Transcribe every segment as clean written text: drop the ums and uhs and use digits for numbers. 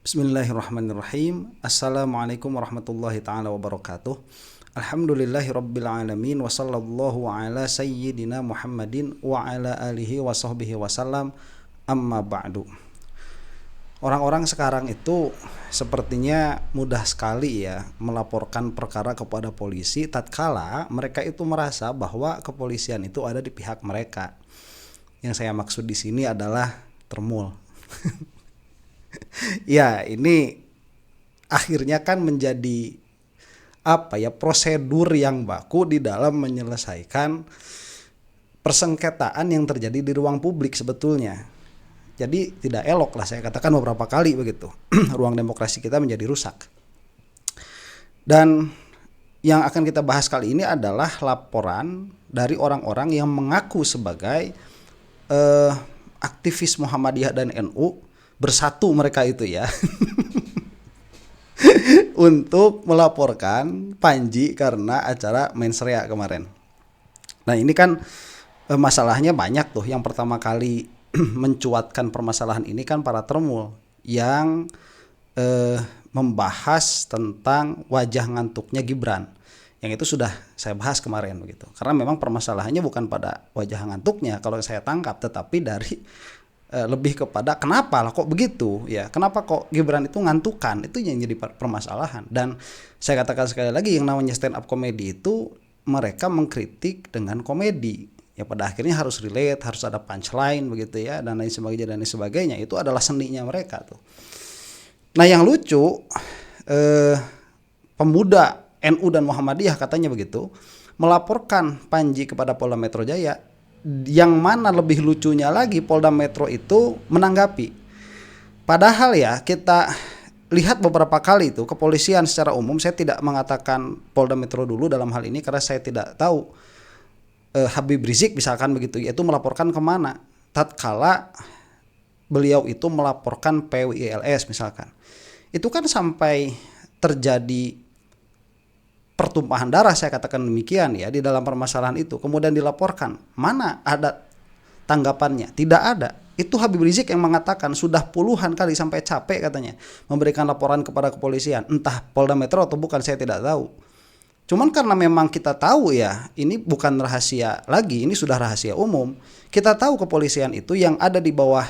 Bismillahirrahmanirrahim. Assalamualaikum warahmatullahi ta'ala wabarakatuh. Alhamdulillahi rabbil alamin. Wa sallallahu ala sayyidina Muhammadin wa ala alihi wa sahbihi wasallam. Amma ba'du. Orang-orang sekarang itu sepertinya mudah sekali ya melaporkan perkara kepada polisi tatkala mereka itu merasa bahwa kepolisian itu ada di pihak mereka. Yang saya maksud di sini adalah termul. Ya, ini akhirnya kan menjadi prosedur yang baku di dalam menyelesaikan persengketaan yang terjadi di ruang publik sebetulnya. Jadi tidak elok lah saya katakan beberapa kali begitu. Ruang demokrasi kita menjadi rusak. Dan yang akan kita bahas kali ini adalah laporan dari orang-orang yang mengaku sebagai aktivis Muhammadiyah dan NU, bersatu mereka itu ya. Untuk melaporkan Panji karena acara mensrea kemarin. Nah ini kan masalahnya banyak tuh. Yang pertama kali mencuatkan permasalahan ini kan para termul yang membahas tentang wajah ngantuknya Gibran. Yang itu sudah saya bahas kemarin begitu. Karena memang permasalahannya bukan pada wajah ngantuknya kalau saya tangkap, tetapi dari lebih kepada kenapa lah kok begitu ya, kenapa kok Gibran itu ngantukan, itu yang jadi permasalahan. Dan saya katakan sekali lagi, yang namanya stand up comedy itu mereka mengkritik dengan komedi ya, pada akhirnya harus relate, harus ada punchline begitu ya, dan lain sebagainya. Itu adalah seninya mereka tuh. Nah yang lucu pemuda NU dan Muhammadiyah katanya begitu melaporkan Panji kepada Polda Metro Jaya. Yang mana lebih lucunya lagi, Polda Metro itu menanggapi. Padahal ya kita lihat beberapa kali itu kepolisian secara umum, saya tidak mengatakan Polda Metro dulu dalam hal ini karena saya tidak tahu Habib Rizik misalkan begitu, yaitu melaporkan kemana tatkala beliau itu melaporkan PWILS misalkan. Itu kan sampai terjadi pertumpahan darah, saya katakan demikian ya, di dalam permasalahan itu. Kemudian dilaporkan, mana ada tanggapannya? Tidak ada. Itu Habib Rizik yang mengatakan sudah puluhan kali sampai capek katanya memberikan laporan kepada kepolisian, entah Polda Metro atau bukan saya tidak tahu. Cuman karena memang kita tahu ya, ini bukan rahasia lagi, ini sudah rahasia umum. Kita tahu kepolisian itu yang ada di bawah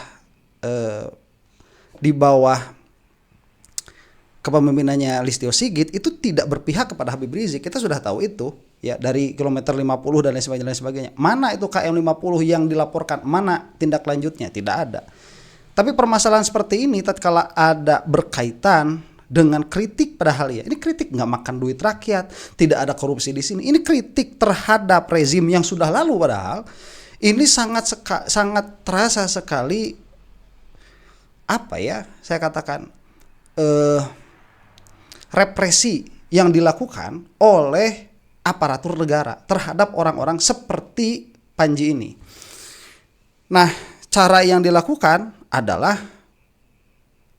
kepemimpinannya Listio Sigit itu tidak berpihak kepada Habib Rizik. Kita sudah tahu itu ya, dari kilometer 50 dan lain sebagainya. Mana itu KM 50 yang dilaporkan? Mana tindak lanjutnya? Tidak ada. Tapi permasalahan seperti ini tatkala ada berkaitan dengan kritik, padahal ya ini kritik nggak makan duit rakyat, tidak ada korupsi di sini. Ini kritik terhadap rezim yang sudah lalu, padahal ini sangat terasa sekali saya katakan represi yang dilakukan oleh aparatur negara terhadap orang-orang seperti Panji ini. Nah, cara yang dilakukan adalah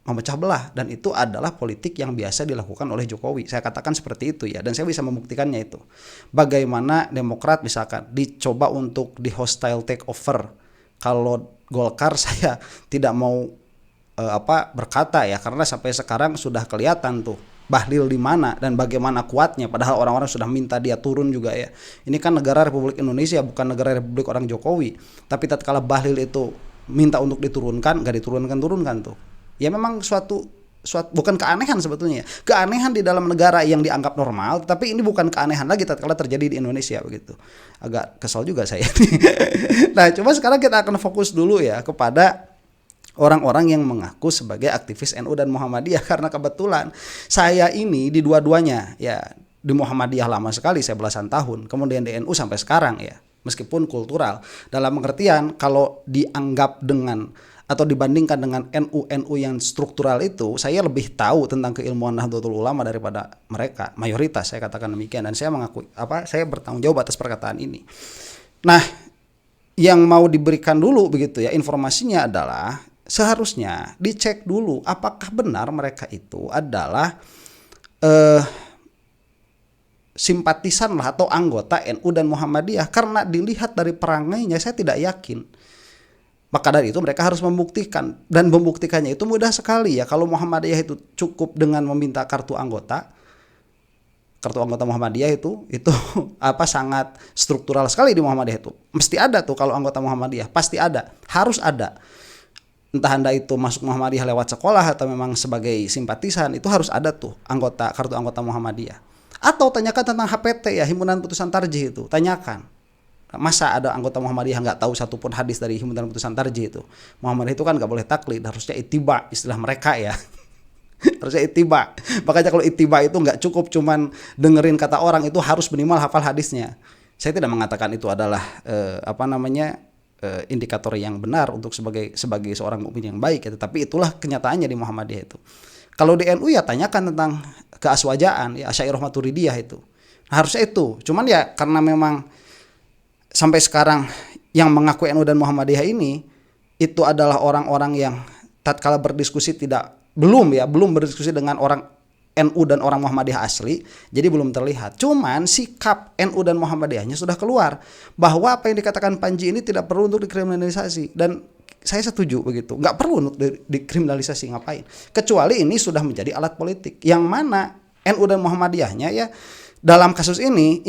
memecah belah, dan itu adalah politik yang biasa dilakukan oleh Jokowi. Saya katakan seperti itu ya, dan saya bisa membuktikannya itu. Bagaimana Demokrat misalkan dicoba untuk di hostile takeover. Kalau Golkar saya tidak mau berkata ya, karena sampai sekarang sudah kelihatan tuh Bahlil di mana dan bagaimana kuatnya, padahal orang-orang sudah minta dia turun juga ya. Ini kan negara Republik Indonesia, bukan negara Republik orang Jokowi. Tapi tatkala Bahlil itu minta untuk diturunkan, gak diturunkan tuh. Ya memang suatu bukan keanehan sebetulnya. Keanehan di dalam negara yang dianggap normal, tapi ini bukan keanehan lagi tatkala terjadi di Indonesia begitu. Agak kesal juga saya. Nah, cuma sekarang kita akan fokus dulu ya kepada orang-orang yang mengaku sebagai aktivis NU dan Muhammadiyah, karena kebetulan saya ini di dua-duanya ya, di Muhammadiyah lama sekali, saya belasan tahun, kemudian di NU sampai sekarang ya, meskipun kultural dalam pengertian kalau dianggap dengan atau dibandingkan dengan NU yang struktural itu, saya lebih tahu tentang keilmuan Nahdlatul Ulama daripada mereka, mayoritas saya katakan demikian, dan saya mengakui saya bertanggung jawab atas perkataan ini. Nah, yang mau diberikan dulu begitu ya informasinya adalah seharusnya dicek dulu apakah benar mereka itu adalah simpatisan lah atau anggota NU dan Muhammadiyah, karena dilihat dari perangainya saya tidak yakin. Maka dari itu mereka harus membuktikan, dan membuktikannya itu mudah sekali ya. Kalau Muhammadiyah itu cukup dengan meminta kartu anggota Muhammadiyah itu apa, sangat struktural sekali di Muhammadiyah itu. Mesti ada tuh kalau anggota Muhammadiyah, pasti ada, harus ada. Entah Anda itu masuk Muhammadiyah lewat sekolah atau memang sebagai simpatisan, itu harus ada tuh kartu anggota Muhammadiyah. Atau tanyakan tentang HPT ya, Himpunan Putusan Tarjih itu, tanyakan. Masa ada anggota Muhammadiyah nggak tahu satupun hadis dari Himpunan Putusan Tarjih itu? Muhammadiyah itu kan nggak boleh taklid, harusnya ittiba, istilah mereka ya. Harusnya ittiba. Makanya kalau ittiba itu nggak cukup cuman dengerin kata orang, itu harus minimal hafal hadisnya. Saya tidak mengatakan itu adalah indikator yang benar untuk sebagai seorang mukmin yang baik ya, tetapi itulah kenyataannya di Muhammadiyah itu. Kalau di NU ya tanyakan tentang keaswajaan ya, Asy'ariyah Maturidiyah itu. Nah, harusnya itu. Cuman ya karena memang sampai sekarang yang mengaku NU dan Muhammadiyah ini itu adalah orang-orang yang tatkala berdiskusi belum berdiskusi dengan orang NU dan orang Muhammadiyah asli, jadi belum terlihat. Cuman sikap NU dan Muhammadiyahnya sudah keluar bahwa apa yang dikatakan Panji ini tidak perlu untuk dikriminalisasi, dan saya setuju begitu. Nggak perlu untuk dikriminalisasi, ngapain? Kecuali ini sudah menjadi alat politik, yang mana NU dan Muhammadiyahnya ya dalam kasus ini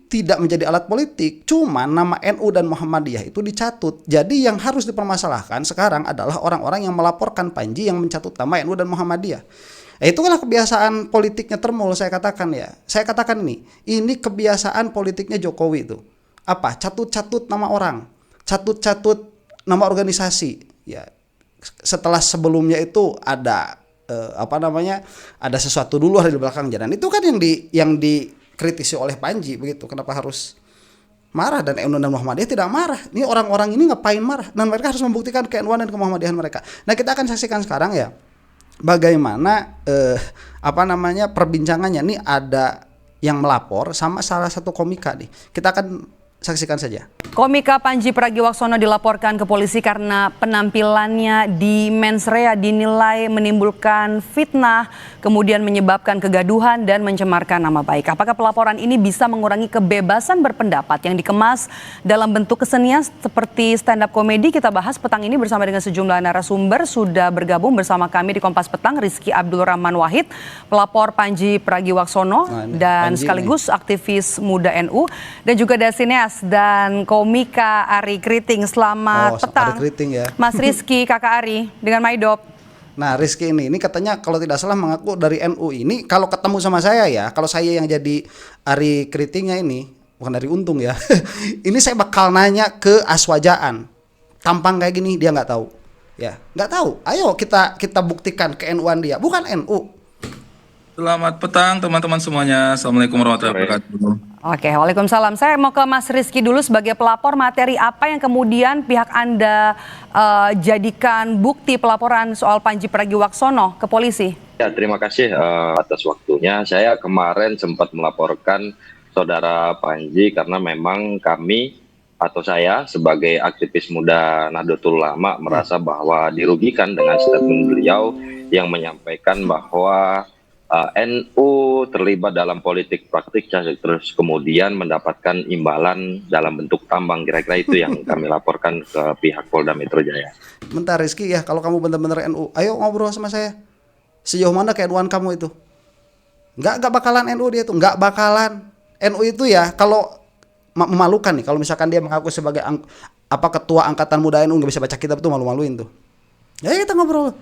tidak menjadi alat politik, cuman nama NU dan Muhammadiyah itu dicatut. Jadi yang harus dipermasalahkan sekarang adalah orang-orang yang melaporkan Panji yang mencatut nama NU dan Muhammadiyah. Itulah kebiasaan politiknya Termul, saya katakan ya. Saya katakan ini kebiasaan politiknya Jokowi itu. Apa? Catut-catut nama orang, catut-catut nama organisasi. Ya, setelah sebelumnya itu ada ada sesuatu dulu di belakang jalan. Itu kan yang dikritisi oleh Panji begitu. Kenapa harus marah? Dan NU dan Muhammadiyah tidak marah. Ini orang-orang ini ngapain marah? Dan mereka harus membuktikan ke-NU dan ke-Muhammadiyahan mereka. Nah, kita akan saksikan sekarang ya bagaimana perbincangannya. Nih ada yang melapor sama salah satu komika nih. Kita akan saksikan saja. Komika Panji Pragiwaksono dilaporkan ke polisi karena penampilannya di mensrea dinilai menimbulkan fitnah, kemudian menyebabkan kegaduhan dan mencemarkan nama baik. Apakah pelaporan ini bisa mengurangi kebebasan berpendapat yang dikemas dalam bentuk kesenian seperti stand up komedi? Kita bahas petang ini bersama dengan sejumlah narasumber. Sudah bergabung bersama kami di Kompas Petang Rizky Abdul Rahman Wahid, pelapor Panji Pragiwaksono dan sekaligus aktivis muda NU, dan juga ada sineas dan komika Ari Kriting. Selamat petang, Ari Kriting ya. Mas Rizky, Kakak Ari dengan Maidop. Nah, Rizky ini katanya kalau tidak salah mengaku dari NU ini. Kalau ketemu sama saya ya, kalau saya yang jadi Ari Kritingnya ini, bukan dari Untung ya. Ini saya bakal nanya ke aswajaan. Tampang kayak gini dia nggak tahu. Ya, nggak tahu. Ayo kita buktikan ke NU-an dia, bukan NU. Selamat petang teman-teman semuanya. Assalamualaikum warahmatullahi wabarakatuh. Oke, waalaikumsalam. Saya mau ke Mas Rizky dulu sebagai pelapor. Materi apa yang kemudian pihak Anda jadikan bukti pelaporan soal Panji Pragiwaksono ke polisi? Ya, terima kasih atas waktunya. Saya kemarin sempat melaporkan saudara Panji karena memang kami atau saya sebagai aktivis muda Nahdlatul Ulama merasa bahwa dirugikan dengan statement beliau yang menyampaikan bahwa NU terlibat dalam politik praktik terus kemudian mendapatkan imbalan dalam bentuk tambang. Kira-kira itu yang kami laporkan ke pihak Polda Metro Jaya. Bentar Rizky ya, kalau kamu benar-benar NU, ayo ngobrol sama saya. Sejauh mana ke-NU-an kamu itu? Nggak bakalan NU dia tuh, nggak bakalan. NU itu ya kalau memalukan nih, kalau misalkan dia mengaku sebagai ketua angkatan muda NU nggak bisa baca kitab tuh, malu-maluin tuh. Ya kita ngobrol.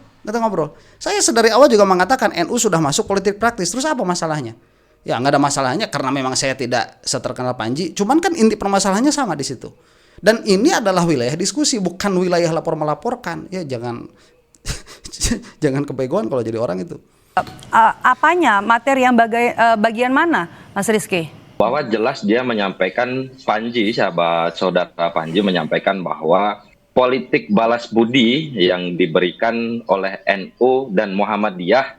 Saya sedari awal juga mengatakan NU sudah masuk politik praktis. Terus apa masalahnya? Ya nggak ada masalahnya karena memang saya tidak seterkenal Panji. Cuman kan inti permasalahannya sama di situ. Dan ini adalah wilayah diskusi, bukan wilayah lapor melaporkan. Ya jangan jangan kebegoan kalau jadi orang itu. Apanya? Materi yang bagian mana, Mas Rizky? Bahwa jelas dia menyampaikan, Panji, sahabat saudara Panji menyampaikan bahwa politik balas budi yang diberikan oleh NU dan Muhammadiyah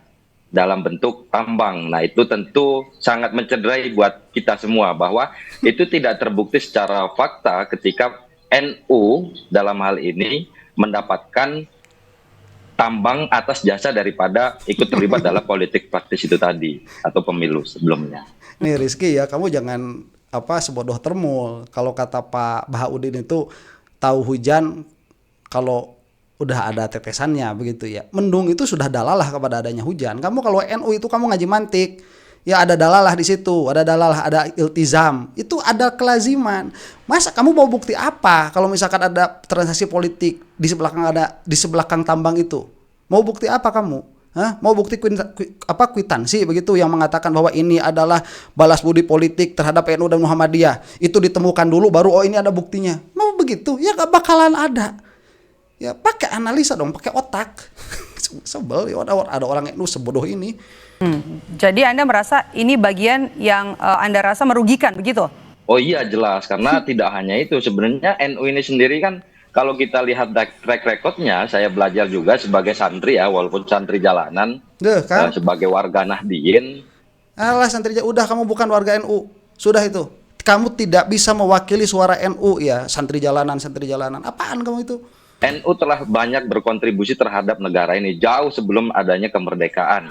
dalam bentuk tambang. Nah, itu tentu sangat mencederai buat kita semua bahwa itu tidak terbukti secara fakta ketika NU dalam hal ini mendapatkan tambang atas jasa daripada ikut terlibat dalam politik praktis itu tadi atau pemilu sebelumnya. Nih Rizky ya, kamu jangan sebodoh Termul. Kalau kata Pak Bahaudin itu tahu hujan kalau udah ada tetesannya begitu ya. Mendung itu sudah dalalah kepada adanya hujan. Kamu kalau NU itu kamu ngaji mantik, ya ada dalalah di situ, ada dalalah, ada iltizam. Itu ada kelaziman. Masa kamu mau bukti apa kalau misalkan ada transaksi politik di sebelakang tambang itu? Mau bukti apa kamu? Hah? Mau bukti kwitansi begitu yang mengatakan bahwa ini adalah balas budi politik terhadap NU dan Muhammadiyah. Itu ditemukan dulu baru ini ada buktinya. Mau begitu? Ya gak bakalan ada. Ya pakai analisa dong, pakai otak. Sebel ya ada orang NU sebodoh ini. Jadi Anda merasa ini bagian yang Anda rasa merugikan begitu? Oh iya jelas, karena tidak hanya itu, sebenarnya NU ini sendiri kan kalau kita lihat track recordnya, saya belajar juga sebagai santri ya, walaupun santri jalanan, kan? sebagai warga Nahdien. Alah santri, udah kamu bukan warga NU, sudah itu. Kamu tidak bisa mewakili suara NU ya, santri jalanan. Apaan kamu itu? NU telah banyak berkontribusi terhadap negara ini jauh sebelum adanya kemerdekaan.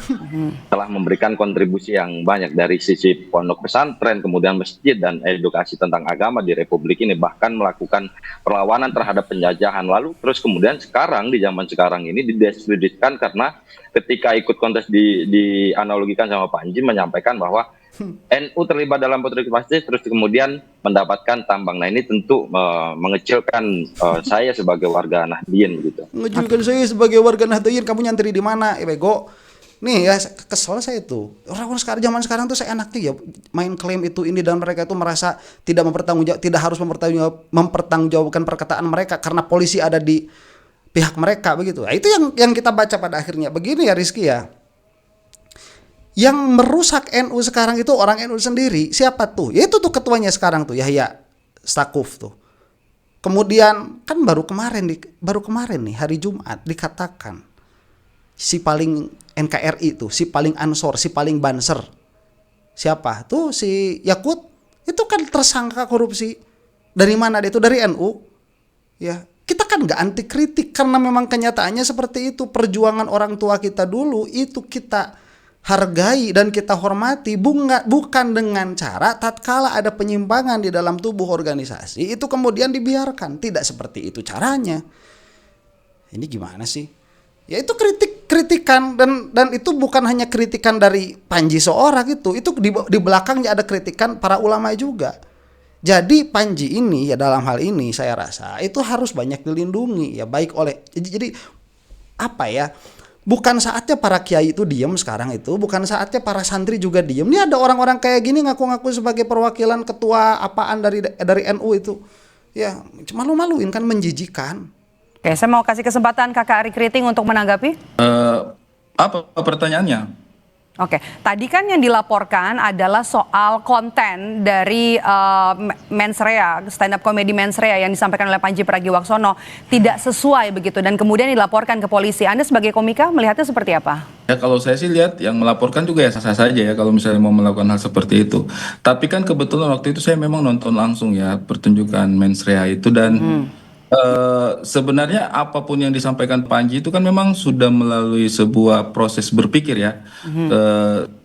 Telah memberikan kontribusi yang banyak dari sisi pondok pesantren, kemudian masjid dan edukasi tentang agama di Republik ini, bahkan melakukan perlawanan terhadap penjajahan. Lalu terus kemudian sekarang di zaman sekarang ini didiskreditkan karena ketika ikut kontes dianalogikan sama Panji menyampaikan bahwa NU terlibat dalam partisipasi terus kemudian mendapatkan tambang. Nah ini tentu mengecilkan saya sebagai warga Nahdien gitu. Mengecilkan saya sebagai warga Nahdien, kamu nyantri di mana? Bego. Nih ya kesel saya itu. Orang-orang sekarang zaman sekarang tuh saya enaknya ya main klaim itu ini dan mereka itu merasa tidak harus mempertanggungjawabkan perkataan mereka karena polisi ada di pihak mereka begitu. Nah, itu yang kita baca pada akhirnya. Begini ya Rizky ya. Yang merusak NU sekarang itu orang NU sendiri. Siapa tuh? Ya itu tuh ketuanya sekarang tuh, Yahya Stakuf tuh. Kemudian kan baru kemarin nih hari Jumat dikatakan si paling NKRI tuh, si paling Ansor, si paling Banser. Siapa? Tuh si Yakut. Itu kan tersangka korupsi. Dari mana dia itu? Dari NU. Ya, kita kan nggak anti kritik karena memang kenyataannya seperti itu. Perjuangan orang tua kita dulu itu kita hargai dan kita hormati, bukan dengan cara tatkala ada penyimpangan di dalam tubuh organisasi itu kemudian dibiarkan. Tidak seperti itu caranya. Ini gimana sih? Ya itu kritikan dan itu bukan hanya kritikan dari Panji seorang itu di belakangnya ada kritikan para ulama juga. Jadi Panji ini ya dalam hal ini saya rasa itu harus banyak dilindungi ya, baik oleh jadi apa ya? Bukan saatnya para kiai itu diem sekarang itu, bukan saatnya para santri juga diem. Ini ada orang-orang kayak gini ngaku-ngaku sebagai perwakilan ketua apaan dari NU itu. Ya, malu-maluin kan, menjijikan. Oke, saya mau kasih kesempatan Kakak Ari Kriting untuk menanggapi. Apa pertanyaannya? Oke, tadi kan yang dilaporkan adalah soal konten dari Mensrea, stand up comedy Mensrea yang disampaikan oleh Panji Pragiwaksono tidak sesuai begitu dan kemudian dilaporkan ke polisi. Anda sebagai komika melihatnya seperti apa? Ya kalau saya sih lihat yang melaporkan juga ya sah-sah saja ya kalau misalnya mau melakukan hal seperti itu. Tapi kan kebetulan waktu itu saya memang nonton langsung ya pertunjukan Mensrea itu dan sebenarnya apapun yang disampaikan Panji itu kan memang sudah melalui sebuah proses berpikir ya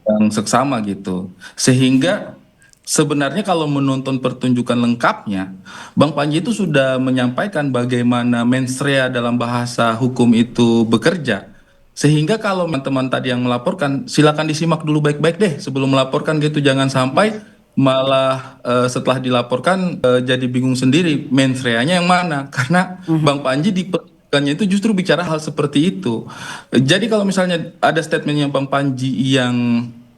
yang seksama gitu. Sehingga sebenarnya kalau menonton pertunjukan lengkapnya, Bang Panji itu sudah menyampaikan bagaimana Mensrea dalam bahasa hukum itu bekerja. Sehingga kalau teman-teman tadi yang melaporkan, silakan disimak dulu baik-baik deh sebelum melaporkan gitu, jangan sampai malah setelah dilaporkan jadi bingung sendiri mensreanya yang mana karena Bang Panji di pertunjukannya itu justru bicara hal seperti itu. Jadi kalau misalnya ada statementnya Bang Panji yang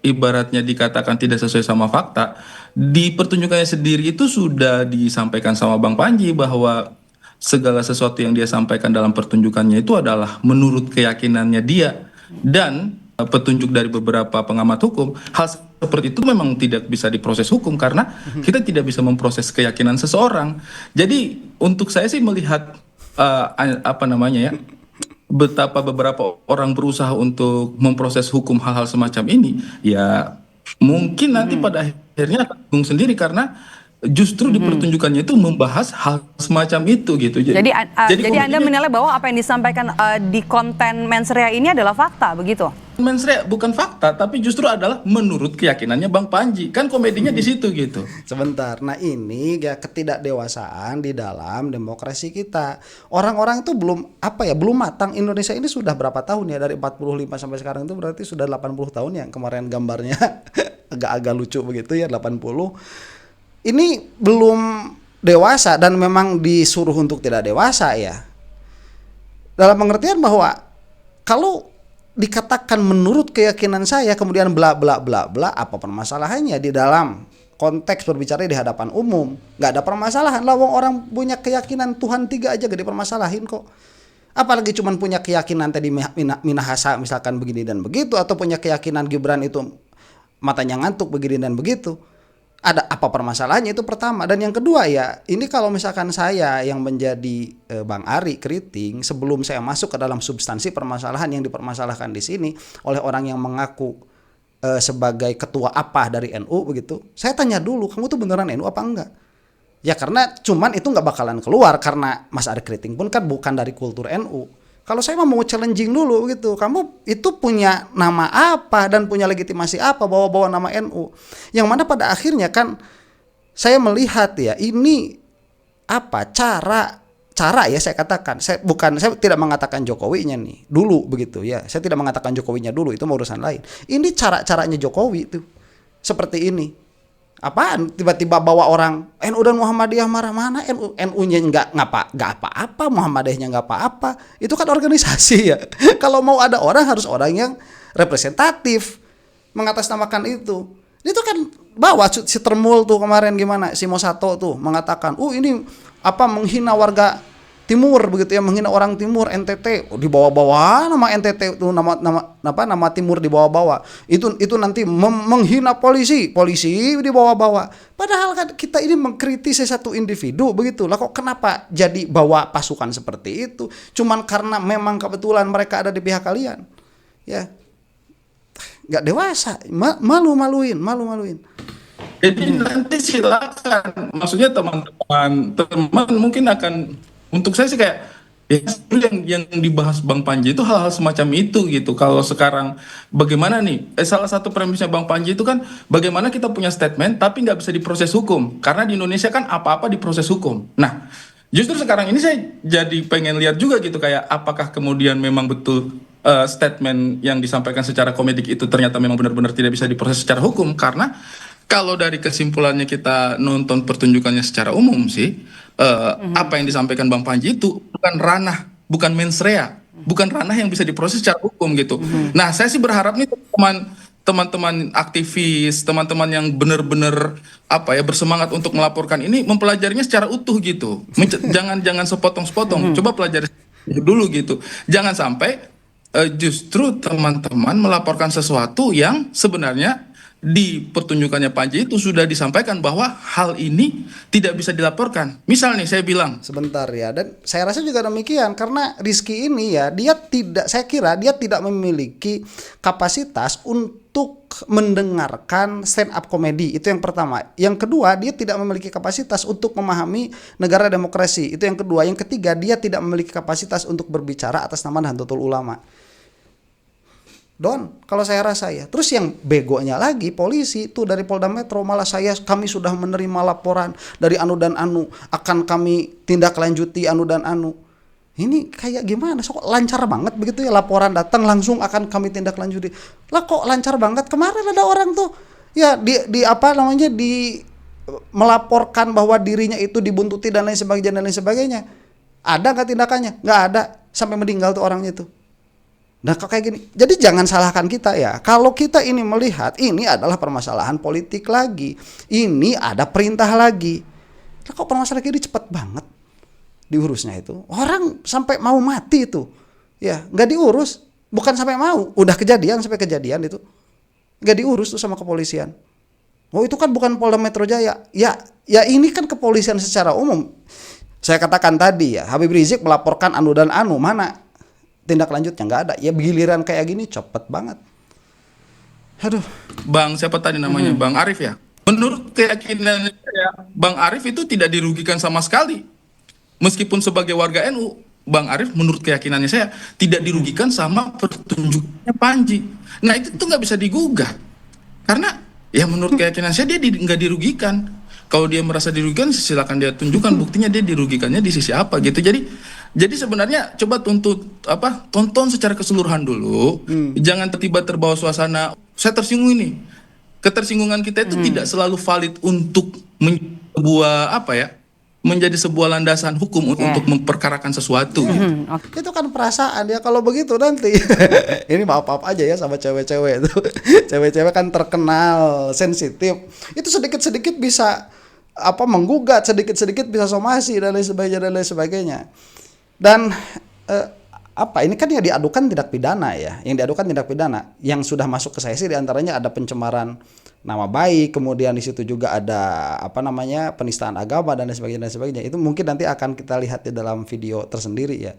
ibaratnya dikatakan tidak sesuai sama fakta, di pertunjukannya sendiri itu sudah disampaikan sama Bang Panji bahwa segala sesuatu yang dia sampaikan dalam pertunjukannya itu adalah menurut keyakinannya dia dan petunjuk dari beberapa pengamat hukum. Hal seperti itu memang tidak bisa diproses hukum karena kita tidak bisa memproses keyakinan seseorang. Jadi untuk saya sih melihat betapa beberapa orang berusaha untuk memproses hukum hal-hal semacam ini, ya mungkin nanti pada akhirnya akan bingung sendiri karena justru di pertunjukannya itu membahas hal semacam itu gitu. Jadi Anda menilai bahwa apa yang disampaikan di konten Mensrea ini adalah fakta begitu? mensrea, bukan fakta, tapi justru adalah menurut keyakinannya Bang Panji. Kan komedinya di situ gitu. Sebentar. Nah, ini ya ketidakdewasaan di dalam demokrasi kita. Orang-orang itu belum matang. Indonesia ini sudah berapa tahun ya, dari 45 sampai sekarang itu berarti sudah 80 tahun ya. Kemarin gambarnya agak-agak lucu begitu ya, 80. Ini belum dewasa dan memang disuruh untuk tidak dewasa ya. Dalam pengertian bahwa kalau dikatakan menurut keyakinan saya kemudian bla bla bla bla, apa permasalahannya di dalam konteks berbicara di hadapan umum? Nggak ada permasalahan lah, wong orang punya keyakinan Tuhan 3 aja gak dipermasalahin kok. Apalagi cuman punya keyakinan tadi Minahasa misalkan begini dan begitu, atau punya keyakinan Gibran itu matanya ngantuk begini dan begitu. Ada apa permasalahannya, itu pertama. Dan yang kedua ya, ini kalau misalkan saya yang menjadi Bang Ari Keriting, sebelum saya masuk ke dalam substansi permasalahan yang dipermasalahkan di sini oleh orang yang mengaku sebagai ketua apa dari NU begitu, saya tanya dulu, kamu tuh beneran NU apa enggak? Ya karena cuman itu nggak bakalan keluar karena Mas Ari Keriting pun kan bukan dari kultur NU. Kalau saya mau challenging dulu gitu, kamu itu punya nama apa dan punya legitimasi apa bawa-bawa nama NU? Yang mana pada akhirnya kan saya melihat ya, ini apa cara ya, saya katakan, saya tidak mengatakan Jokowinya nih dulu begitu ya. Saya tidak mengatakan Jokowinya dulu, itu urusan lain. Ini cara-caranya Jokowi itu seperti ini. Apaan tiba-tiba bawa orang NU dan Muhammadiyah marah, mana NU-nya nggak apa-apa, Muhammadiyahnya nggak apa-apa, itu kan organisasi ya. Kalau mau ada orang harus orang yang representatif mengatasnamakan itu kan bawa si Termul tuh kemarin gimana, si Mosato tuh mengatakan ini apa menghina warga Timur begitu ya, menghina orang Timur, NTT dibawa-bawa nama NTT itu, nama Timur dibawa-bawa, itu nanti menghina polisi dibawa-bawa. Padahal kan kita ini mengkritisi satu individu begitu lah, kok kenapa jadi bawa pasukan seperti itu cuman karena memang kebetulan mereka ada di pihak kalian ya. Nggak dewasa, malu-maluin. Jadi nanti silakan, maksudnya teman-teman mungkin akan, untuk saya sih kayak ya, yang dibahas Bang Panji itu hal-hal semacam itu gitu. Kalau sekarang bagaimana nih, salah satu premisnya Bang Panji itu kan bagaimana kita punya statement tapi nggak bisa diproses hukum, karena di Indonesia kan apa-apa diproses hukum. Nah, justru sekarang ini saya jadi pengen lihat juga gitu, kayak apakah kemudian memang betul statement yang disampaikan secara komedik itu ternyata memang benar-benar tidak bisa diproses secara hukum. Karena kalau dari kesimpulannya kita nonton pertunjukannya secara umum sih, apa yang disampaikan Bang Panji itu bukan mens rea, bukan ranah yang bisa diproses secara hukum gitu. Nah, saya sih berharap nih teman-teman aktivis, teman-teman yang benar-benar bersemangat untuk melaporkan ini mempelajarinya secara utuh gitu. Jangan sepotong-sepotong. Coba pelajari dulu gitu. Jangan sampai justru teman-teman melaporkan sesuatu yang sebenarnya di pertunjukannya Panji itu sudah disampaikan bahwa hal ini tidak bisa dilaporkan. Misal nih saya bilang sebentar ya, dan saya rasa juga demikian, karena Rizky ini ya, saya kira dia tidak memiliki kapasitas untuk mendengarkan stand up komedi, itu yang pertama. Yang kedua, dia tidak memiliki kapasitas untuk memahami negara demokrasi, itu yang kedua. Yang ketiga, dia tidak memiliki kapasitas untuk berbicara atas nama Nahdlatul Ulama. Kalau saya rasa ya. Terus yang begonya lagi, polisi itu dari Polda Metro malah kami sudah menerima laporan dari Anu dan Anu, akan kami tindak lanjuti Anu dan Anu. Ini kayak gimana? Kok lancar banget begitu ya, laporan datang langsung akan kami tindak lanjuti. Lah kok lancar banget? Kemarin ada orang tuh ya melaporkan bahwa dirinya itu dibuntuti dan lain sebagainya. Ada nggak tindakannya? Nggak ada, sampai meninggal tuh orangnya itu. Nah kok kayak gini, jadi jangan salahkan kita ya. Kalau kita ini melihat ini adalah permasalahan politik lagi, ini ada perintah lagi. Nah, kok permasalahan ini cepat banget diurusnya itu? Orang sampai mau mati itu, ya nggak diurus. Bukan sampai mau, udah sampai kejadian itu nggak diurus tuh sama kepolisian. Oh itu kan bukan Polda Metro Jaya. Ya ini kan kepolisian secara umum. Saya katakan tadi ya, Habib Rizik melaporkan Anu dan Anu, mana tindak lanjutnya? Nggak ada. Ya giliran kayak gini cepet banget. Aduh. Bang siapa tadi namanya? Bang Arif ya? Menurut keyakinan saya, Bang Arif itu tidak dirugikan sama sekali. Meskipun sebagai warga NU, Bang Arief menurut keyakinannya saya tidak dirugikan sama pertunjukannya Panji. Nah itu tuh nggak bisa digugah karena ya menurut keyakinan saya dia nggak dirugikan. Kalau dia merasa dirugikan silakan dia tunjukkan buktinya dia dirugikannya di sisi apa gitu. Jadi sebenarnya coba tonton secara keseluruhan dulu. Jangan tiba-tiba terbawa suasana saya tersinggung ini. Ketersinggungan kita itu tidak selalu valid untuk menjadi sebuah landasan hukum untuk memperkarakan sesuatu. Itu kan perasaan ya, kalau begitu nanti ini maaf aja ya sama cewek-cewek itu. Cewek-cewek kan terkenal sensitif. Itu sedikit-sedikit bisa menggugat, sedikit-sedikit bisa somasi dan lain sebagainya. Dan ini kan yang diadukan tindak pidana ya. Yang diadukan tindak pidana yang sudah masuk ke saya sih diantaranya ada pencemaran nama baik, kemudian di situ juga ada penistaan agama dan lain sebagainya. Itu mungkin nanti akan kita lihat di dalam video tersendiri ya.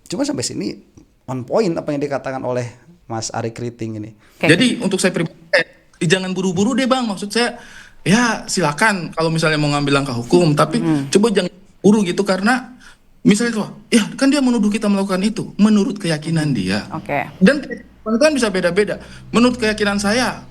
Cuma sampai sini on point apa yang dikatakan oleh Mas Ari Kriting ini. Jadi untuk saya pribadi jangan buru-buru deh Bang, maksud saya ya silakan kalau misalnya mau ngambil langkah hukum, tapi coba jangan buru gitu karena misalnya tuh, ya kan dia menuduh kita melakukan itu menurut keyakinan dia. Dan keyakinan kan bisa beda-beda. Menurut keyakinan saya,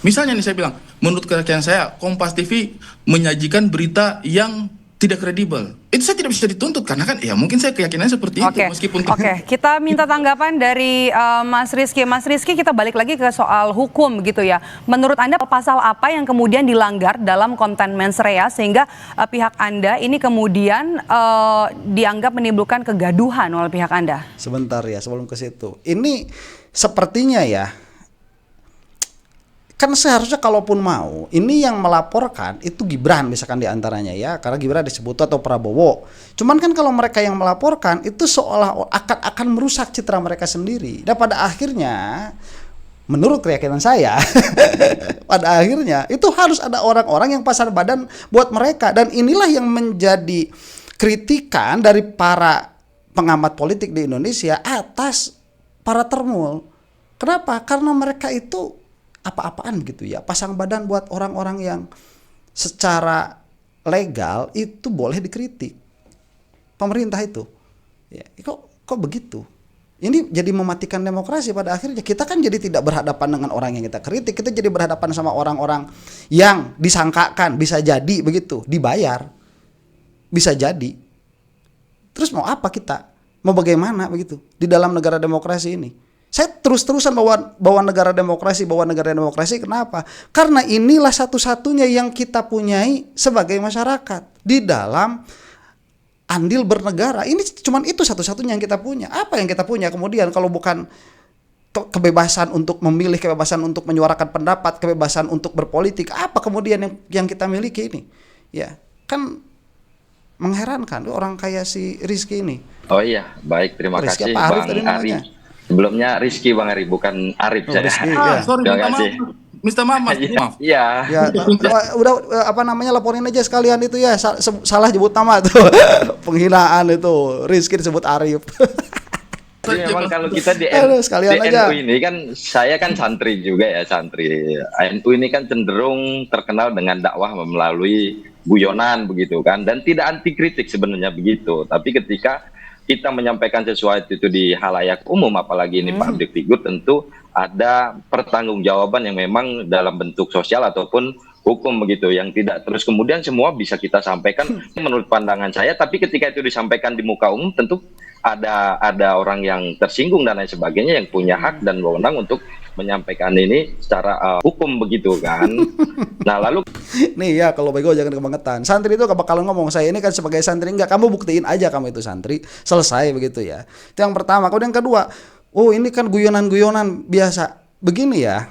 misalnya nih saya bilang, menurut keyakinan saya Kompas TV menyajikan berita yang tidak kredibel. Itu saya tidak bisa dituntut karena kan ya mungkin saya keyakinannya seperti itu meskipun kita minta tanggapan dari Mas Rizky. Mas Rizky, kita balik lagi ke soal hukum gitu ya. Menurut Anda pasal apa yang kemudian dilanggar dalam konten mens rea sehingga pihak Anda ini kemudian dianggap menimbulkan kegaduhan oleh pihak Anda? Sebentar ya, sebelum ke situ. Ini sepertinya ya, kan seharusnya kalaupun mau, ini yang melaporkan itu Gibran misalkan diantaranya ya, karena Gibran disebut atau Prabowo. Cuman kan kalau mereka yang melaporkan itu seolah akan merusak citra mereka sendiri. Dan pada akhirnya, menurut keyakinan saya, pada akhirnya itu harus ada orang-orang yang pasar badan buat mereka. Dan inilah yang menjadi kritikan dari para pengamat politik di Indonesia atas para termul. Kenapa? Karena mereka itu apa-apaan gitu ya, pasang badan buat orang-orang yang secara legal itu boleh dikritik pemerintah itu ya. Kok begitu? Ini jadi mematikan demokrasi. Pada akhirnya kita kan jadi tidak berhadapan dengan orang yang kita kritik, kita jadi berhadapan sama orang-orang yang disangkakan bisa jadi begitu dibayar, bisa jadi. Terus mau apa kita, mau bagaimana begitu di dalam negara demokrasi ini? Saya terus-terusan bawa negara demokrasi. Kenapa? Karena inilah satu-satunya yang kita punyai sebagai masyarakat di dalam andil bernegara. Ini cuman itu satu-satunya yang kita punya. Apa yang kita punya kemudian kalau bukan kebebasan untuk memilih, kebebasan untuk menyuarakan pendapat, kebebasan untuk berpolitik? Apa kemudian yang kita miliki ini? Ya, kan mengherankan orang kayak si Rizky ini. Oh iya, baik, terima kasih Bang Ari. Sebelumnya Rizky Bang Ari, bukan Arif saya. Rizky, ya. Sorry, minta maaf. Iya. Ya, udah laporin aja sekalian itu ya, salah nyebut nama tuh. Penghinaan itu, Rizky disebut Arif. Jadi memang kalau kita di aja. NU ini kan, saya kan santri juga ya, santri. NU ini kan cenderung terkenal dengan dakwah melalui guyonan begitu kan, dan tidak anti kritik sebenarnya begitu. Tapi ketika kita menyampaikan sesuatu itu di halayak umum, apalagi ini public figure, tentu ada pertanggungjawaban yang memang dalam bentuk sosial ataupun hukum begitu, yang tidak terus kemudian semua bisa kita sampaikan menurut pandangan saya. Tapi ketika itu disampaikan di muka umum, tentu ada orang yang tersinggung dan lain sebagainya yang punya hak dan wewenang untuk menyampaikan ini secara hukum begitu kan. Nah lalu nih ya, kalau bego jangan kebangetan. Santri itu gak bakalan ngomong saya ini kan sebagai santri, enggak, kamu buktiin aja kamu itu santri, selesai begitu ya. Itu yang pertama. Kemudian yang kedua, oh ini kan guyonan-guyonan biasa. Begini ya,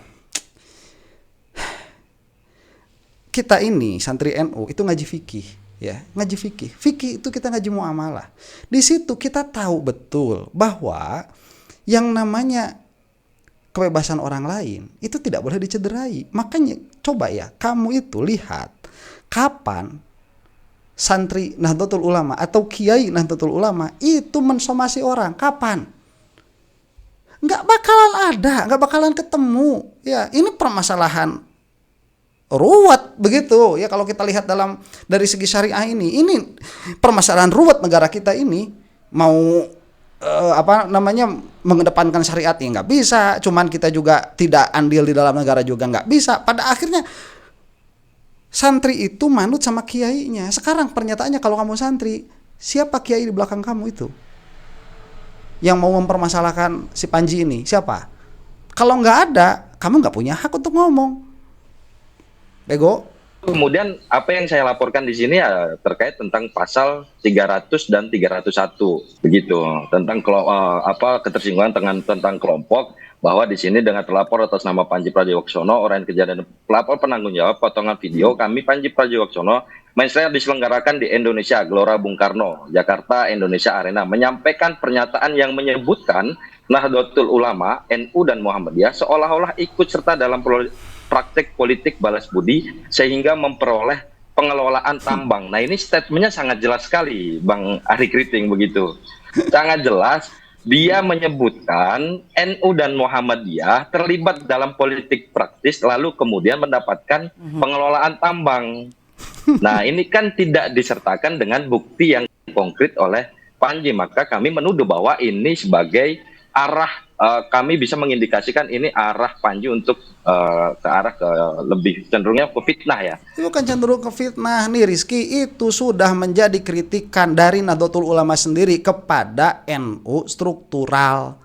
kita ini santri NU itu ngaji fikih ya, ngaji fikih. Fikih itu kita ngaji muamalah. Di situ kita tahu betul bahwa yang namanya kebebasan orang lain itu tidak boleh dicederai. Makanya coba ya, kamu itu lihat kapan santri Nahdlatul Ulama atau kiai Nahdlatul Ulama itu mensomasi orang, kapan? Nggak bakalan ketemu. Ya, ini permasalahan ruwet begitu ya. Kalau kita lihat dari segi syariah ini permasalahan ruwet negara kita ini mau mengedepankan syariat ya nggak bisa, cuman kita juga tidak andil di dalam negara juga nggak bisa. Pada akhirnya santri itu manut sama kiainya. Sekarang pernyataannya, kalau kamu santri, siapa kiai di belakang kamu itu yang mau mempermasalahkan si Panji ini? Siapa? Kalau nggak ada, kamu nggak punya hak untuk ngomong. Bego. Kemudian apa yang saya laporkan di sini ya terkait tentang pasal 300 dan 301 begitu, tentang ketersinggungan tentang kelompok, bahwa di sini dengan terlapor atas nama Panji Pragiwaksono, orang kejadian pelapor penanggung jawab potongan video kami Panji Pragiwaksono, mensreya diselenggarakan di Indonesia Gelora Bung Karno, Jakarta Indonesia Arena, menyampaikan pernyataan yang menyebutkan Nahdlatul Ulama, NU dan Muhammadiyah seolah-olah ikut serta dalam praktek politik balas budi sehingga memperoleh pengelolaan tambang. Nah, ini statementnya sangat jelas sekali, Bang Ari Kriting, begitu. Sangat jelas, dia menyebutkan NU dan Muhammadiyah terlibat dalam politik praktis lalu kemudian mendapatkan pengelolaan tambang. Nah, ini kan tidak disertakan dengan bukti yang konkret oleh Panji, maka kami menuduh bahwa ini sebagai arah, kami bisa mengindikasikan ini arah Panji untuk ke arah ke lebih cenderungnya ke fitnah ya. Itu kan cenderung ke fitnah nih Rizky. Itu sudah menjadi kritikan dari Nahdlatul Ulama sendiri kepada NU struktural.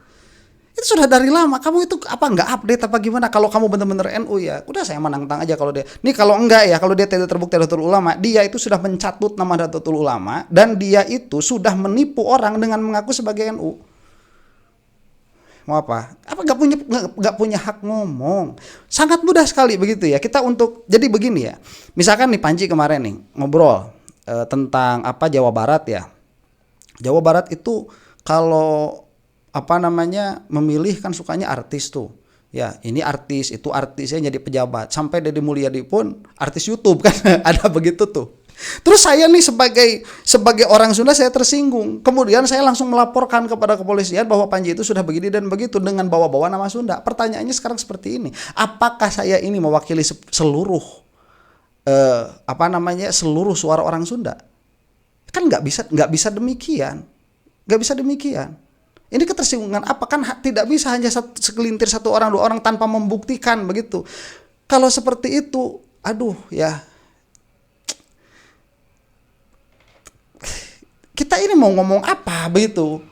Itu sudah dari lama. Kamu itu apa nggak update apa gimana? Kalau kamu benar-benar NU ya udah, saya menantang aja kalau dia. Nih kalau enggak ya, kalau dia tidak terbukti Nahdlatul Ulama, dia itu sudah mencatut nama Nahdlatul Ulama dan dia itu sudah menipu orang dengan mengaku sebagai NU. Mau apa? Apa nggak punya hak ngomong? Sangat mudah sekali begitu ya. Kita untuk jadi begini ya. Misalkan nih Panji kemarin nih ngobrol tentang Jawa Barat ya. Jawa Barat itu kalau memilih kan sukanya artis tuh. Ya, ini artis, itu artisnya jadi pejabat. Sampai Deddy Mulyadi pun artis YouTube kan. Ada begitu tuh. Terus saya nih sebagai orang Sunda saya tersinggung. Kemudian saya langsung melaporkan kepada kepolisian bahwa Panji itu sudah begini dan begitu dengan bawa-bawa nama Sunda. Pertanyaannya sekarang seperti ini. Apakah saya ini mewakili seluruh seluruh suara orang Sunda? Kan nggak bisa demikian. Nggak bisa demikian. Ini ketersinggungan apa? Kan tidak bisa hanya segelintir satu orang, dua orang tanpa membuktikan begitu. Kalau seperti itu, aduh ya. Kita ini mau ngomong apa begitu?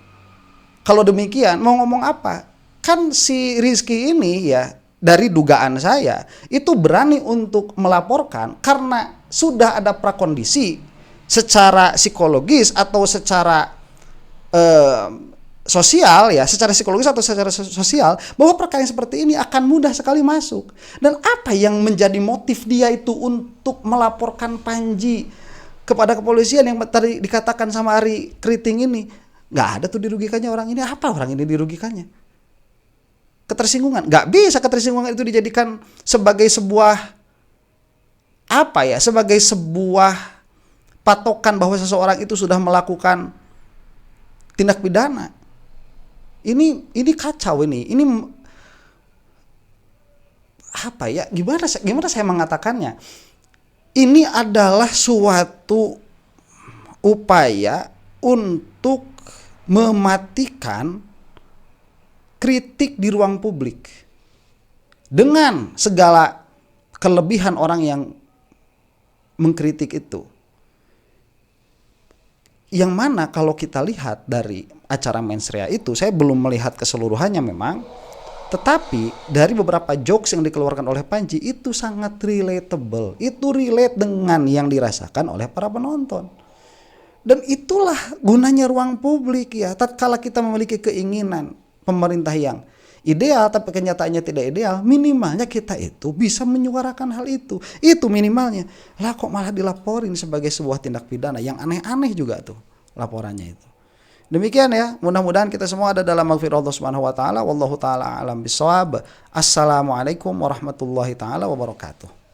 Kalau demikian mau ngomong apa? Kan si Rizky ini ya, dari dugaan saya itu berani untuk melaporkan karena sudah ada prakondisi secara psikologis atau secara sosial ya, secara psikologis atau secara sosial, bahwa perkara yang seperti ini akan mudah sekali masuk. Dan apa yang menjadi motif dia itu untuk melaporkan Panji kepada kepolisian yang tadi dikatakan sama Ari Kriting ini? Nggak ada tuh dirugikannya orang ini. Apa orang ini dirugikannya? Ketersinggungan. Nggak bisa ketersinggungan itu dijadikan sebagai sebuah sebagai sebuah patokan bahwa seseorang itu sudah melakukan tindak pidana. Ini kacau ini. Ini gimana saya mengatakannya? Ini adalah suatu upaya untuk mematikan kritik di ruang publik dengan segala kelebihan orang yang mengkritik itu. Yang mana kalau kita lihat dari acara mensreya itu, saya belum melihat keseluruhannya memang, tetapi dari beberapa jokes yang dikeluarkan oleh Panji itu sangat relatable. Itu relate dengan yang dirasakan oleh para penonton. Dan itulah gunanya ruang publik ya. Tatkala kita memiliki keinginan pemerintah yang ideal tapi kenyataannya tidak ideal, minimalnya kita itu bisa menyuarakan hal itu. Itu minimalnya. Lah kok malah dilaporin sebagai sebuah tindak pidana, yang aneh-aneh juga tuh laporannya itu. Demikian ya, mudah-mudahan kita semua ada dalam maghfirah Allah Subhanahu wa taala. Wallahu taala alam bisawab. Assalamualaikum warahmatullahi taala wabarakatuh.